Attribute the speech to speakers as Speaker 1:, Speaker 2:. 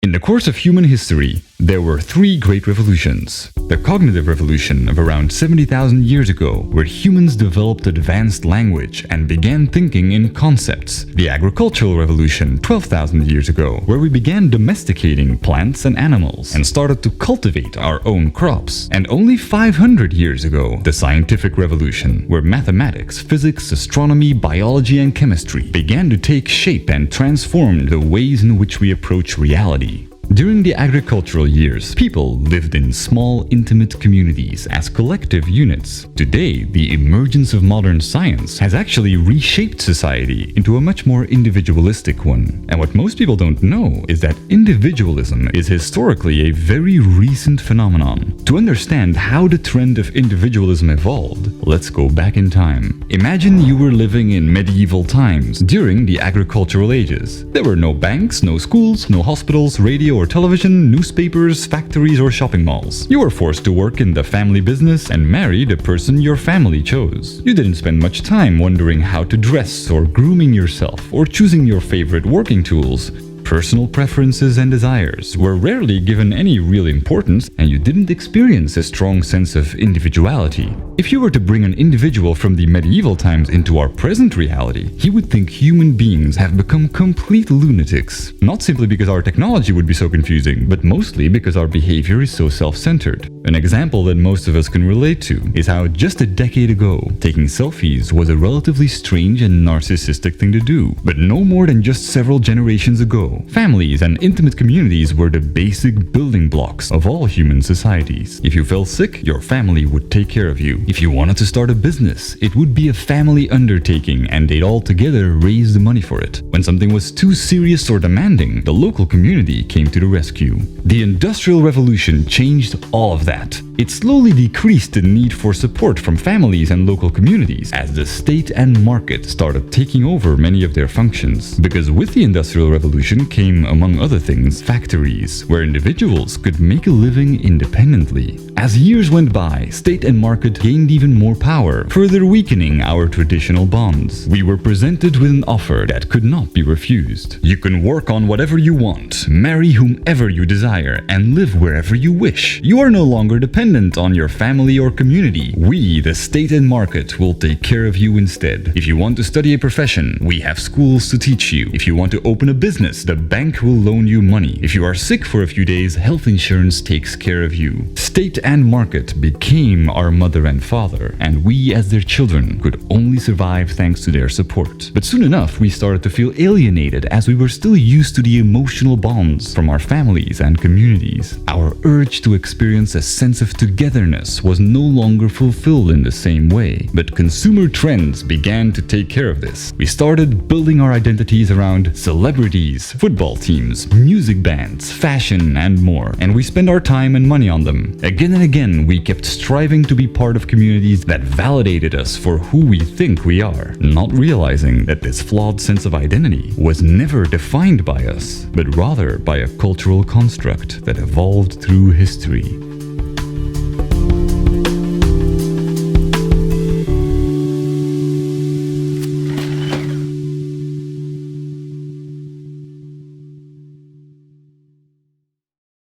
Speaker 1: In the course of human history, there were three great revolutions. The cognitive revolution of around 70,000 years ago, where humans developed advanced language and began thinking in concepts. The agricultural revolution 12,000 years ago, where we began domesticating plants and animals and started to cultivate our own crops. And only 500 years ago, the scientific revolution, where mathematics, physics, astronomy, biology and chemistry began to take shape and transform the ways in which we approach reality. During the agricultural years, people lived in small, intimate communities as collective units. Today, the emergence of modern science has actually reshaped society into a much more individualistic one. And what most people don't know is that individualism is historically a very recent phenomenon. To understand how the trend of individualism evolved, let's go back in time. Imagine you were living in medieval times during the agricultural ages. There were no banks, no schools, no hospitals, radio or television, newspapers, factories or shopping malls. You were forced to work in the family business and marry the person your family chose. You didn't spend much time wondering how to dress or grooming yourself or choosing your favorite working tools. Personal preferences and desires were rarely given any real importance, and you didn't experience a strong sense of individuality. If you were to bring an individual from the medieval times into our present reality, he would think human beings have become complete lunatics. Not simply because our technology would be so confusing, but mostly because our behavior is so self-centered. An example that most of us can relate to is how just a decade ago, taking selfies was a relatively strange and narcissistic thing to do. But no more than just several generations ago, families and intimate communities were the basic building blocks of all human societies. If you fell sick, your family would take care of you. If you wanted to start a business, it would be a family undertaking and they'd all together raise the money for it. When something was too serious or demanding, the local community came to the rescue. The Industrial Revolution changed all of that. It slowly decreased the need for support from families and local communities as the state and market started taking over many of their functions. Because with the Industrial Revolution came, among other things, factories, where individuals could make a living independently. As years went by, state and market gained even more power, further weakening our traditional bonds. We were presented with an offer that could not be refused. You can work on whatever you want, marry whomever you desire, and live wherever you wish. You are no longer dependent on your family or community. We, the state and market, will take care of you instead. If you want to study a profession, we have schools to teach you. If you want to open a business, the bank will loan you money. If you are sick for a few days, health insurance takes care of you. State and market became our mother and father, and we as their children could only survive thanks to their support. But soon enough, we started to feel alienated as we were still used to the emotional bonds from our families and communities. Our urge to experience a sense of togetherness was no longer fulfilled in the same way. But consumer trends began to take care of this. We started building our identities around celebrities, football teams, music bands, fashion, and more. And we spend our time and money on them. Again and again, we kept striving to be part of communities that validated us for who we think we are, not realizing that this flawed sense of identity was never defined by us, but rather by a cultural construct that evolved through history.